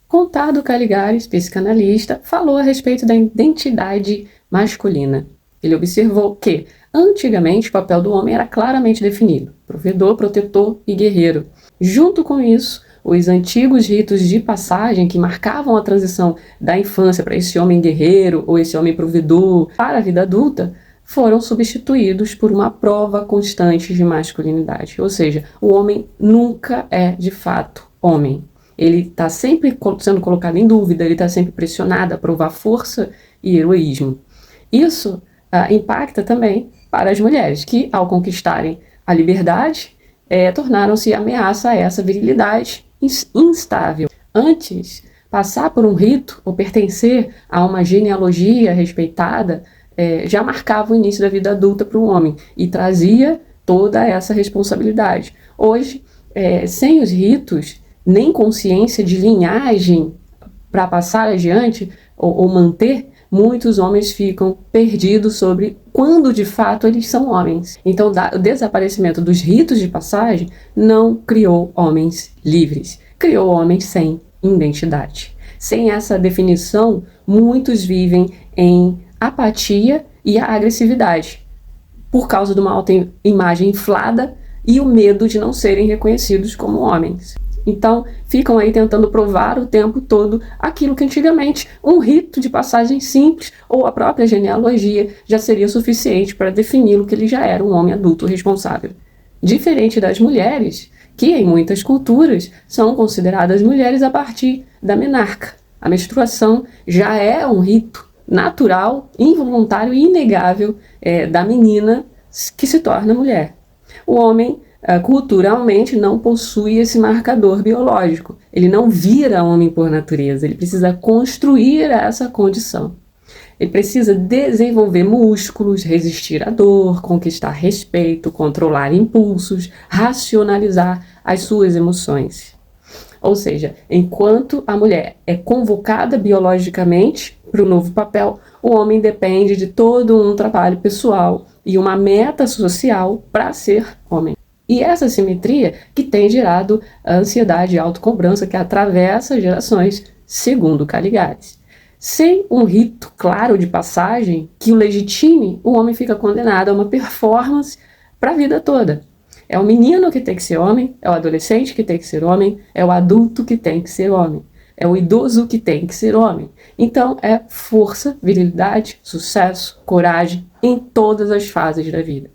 Contardo Caligares, psicanalista, falou a respeito da identidade masculina. Ele observou que, antigamente, o papel do homem era claramente definido: provedor, protetor e guerreiro. Junto com isso, os antigos ritos de passagem que marcavam a transição da infância para esse homem guerreiro ou esse homem provedor para a vida adulta foram substituídos por uma prova constante de masculinidade. Ou seja, o homem nunca é de fato homem. Ele está sempre sendo colocado em dúvida, ele está sempre pressionado a provar força e heroísmo. Isso impacta também para as mulheres, que ao conquistarem a liberdade, tornaram-se ameaça a essa virilidade instável. Antes, passar por um rito ou pertencer a uma genealogia respeitada já marcava o início da vida adulta para o homem e trazia toda essa responsabilidade. Hoje, sem os ritos, nem consciência de linhagem para passar adiante ou manter, muitos homens ficam perdidos sobre quando de fato eles são homens. Então, o desaparecimento dos ritos de passagem não criou homens livres, criou homens sem identidade. Sem essa definição, muitos vivem em apatia e agressividade, por causa de uma autoimagem inflada e o medo de não serem reconhecidos como homens. Então, ficam aí tentando provar o tempo todo aquilo que antigamente um rito de passagem simples ou a própria genealogia já seria suficiente para defini-lo que ele já era um homem adulto responsável. Diferente das mulheres, que em muitas culturas são consideradas mulheres a partir da menarca. A menstruação já é um rito natural, involuntário e inegável da menina que se torna mulher. O homem culturalmente não possui esse marcador biológico. Ele não vira homem por natureza, ele precisa construir essa condição. Ele precisa desenvolver músculos, resistir à dor, conquistar respeito, controlar impulsos, racionalizar as suas emoções. Ou seja, enquanto a mulher é convocada biologicamente para o novo papel, o homem depende de todo um trabalho pessoal e uma meta social para ser homem. E essa simetria que tem gerado a ansiedade e autocobrança que atravessa gerações, segundo Caligares. Sem um rito claro de passagem que o legitime, o homem fica condenado a uma performance para a vida toda. É o menino que tem que ser homem, é o adolescente que tem que ser homem, é o adulto que tem que ser homem, é o idoso que tem que ser homem. Então é força, virilidade, sucesso, coragem em todas as fases da vida.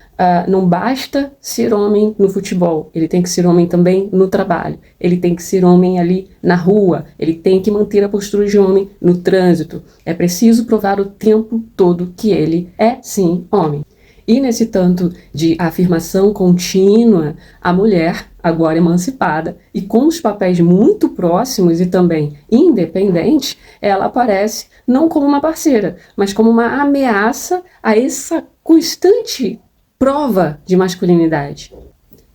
Não basta ser homem no futebol, ele tem que ser homem também no trabalho, ele tem que ser homem ali na rua, ele tem que manter a postura de homem no trânsito. É preciso provar o tempo todo que ele é sim homem. E nesse tanto de afirmação contínua, a mulher, agora emancipada e com os papéis muito próximos e também independente, ela aparece não como uma parceira, mas como uma ameaça a essa constante prova de masculinidade.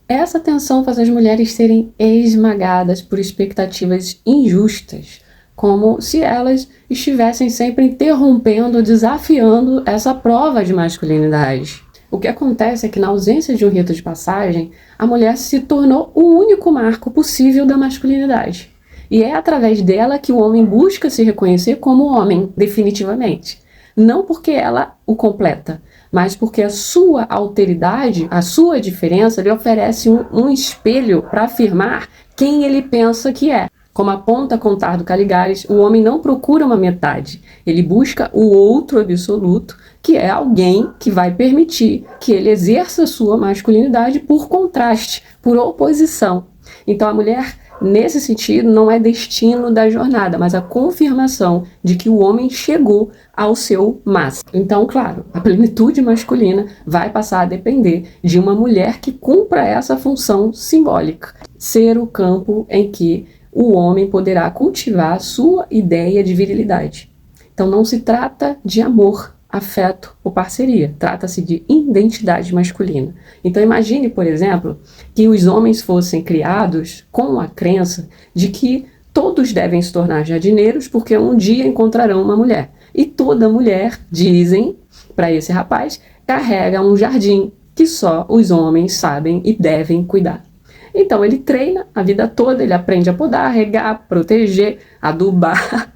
Essa tensão faz as mulheres serem esmagadas por expectativas injustas, como se elas estivessem sempre interrompendo, desafiando essa prova de masculinidade. O que acontece é que, na ausência de um rito de passagem, a mulher se tornou o único marco possível da masculinidade. E é através dela que o homem busca se reconhecer como homem, definitivamente. Não porque ela o completa, mas porque a sua alteridade, a sua diferença, lhe oferece um espelho para afirmar quem ele pensa que é. Como aponta Contardo Caligares, o homem não procura uma metade, ele busca o outro absoluto, que é alguém que vai permitir que ele exerça sua masculinidade por contraste, por oposição. Então a mulher, nesse sentido, não é destino da jornada, mas a confirmação de que o homem chegou ao seu máximo. Então, claro, a plenitude masculina vai passar a depender de uma mulher que cumpra essa função simbólica, ser o campo em que o homem poderá cultivar sua ideia de virilidade. Então não se trata de amor, afeto ou parceria, trata-se de identidade masculina. Então imagine, por exemplo, que os homens fossem criados com a crença de que todos devem se tornar jardineiros porque um dia encontrarão uma mulher. E toda mulher, dizem para esse rapaz, carrega um jardim que só os homens sabem e devem cuidar. Então ele treina a vida toda, ele aprende a podar, regar, proteger, adubar,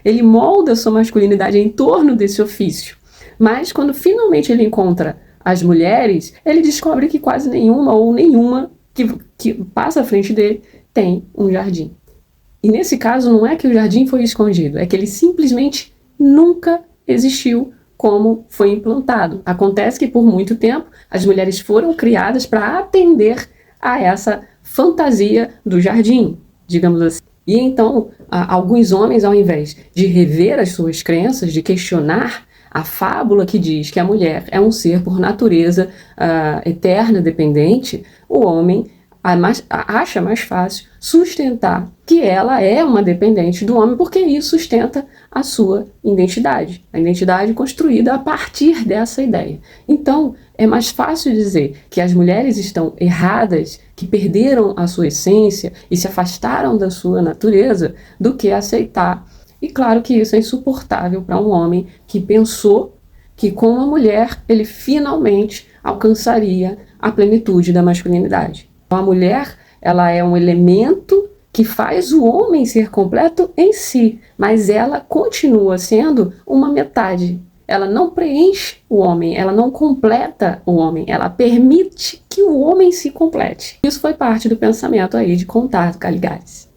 ele molda a sua masculinidade em torno desse ofício. Mas quando finalmente ele encontra as mulheres, ele descobre que quase nenhuma ou nenhuma que passa à frente dele tem um jardim. E nesse caso não é que o jardim foi escondido, é que ele simplesmente nunca existiu como foi implantado. Acontece que por muito tempo as mulheres foram criadas para atender a essa fantasia do jardim, digamos assim. E então, alguns homens, ao invés de rever as suas crenças, de questionar a fábula que diz que a mulher é um ser por natureza eterna, dependente, o homem acha mais fácil sustentar que ela é uma dependente do homem, porque isso sustenta a sua identidade, a identidade construída a partir dessa ideia. Então, é mais fácil dizer que as mulheres estão erradas, que perderam a sua essência e se afastaram da sua natureza, do que aceitar. E claro que isso é insuportável para um homem que pensou que com uma mulher ele finalmente alcançaria a plenitude da masculinidade. A mulher, ela é um elemento que faz o homem ser completo em si, mas ela continua sendo uma metade. Ela não preenche o homem, ela não completa o homem, ela permite que o homem se complete. Isso foi parte do pensamento aí de Contardo Caligares.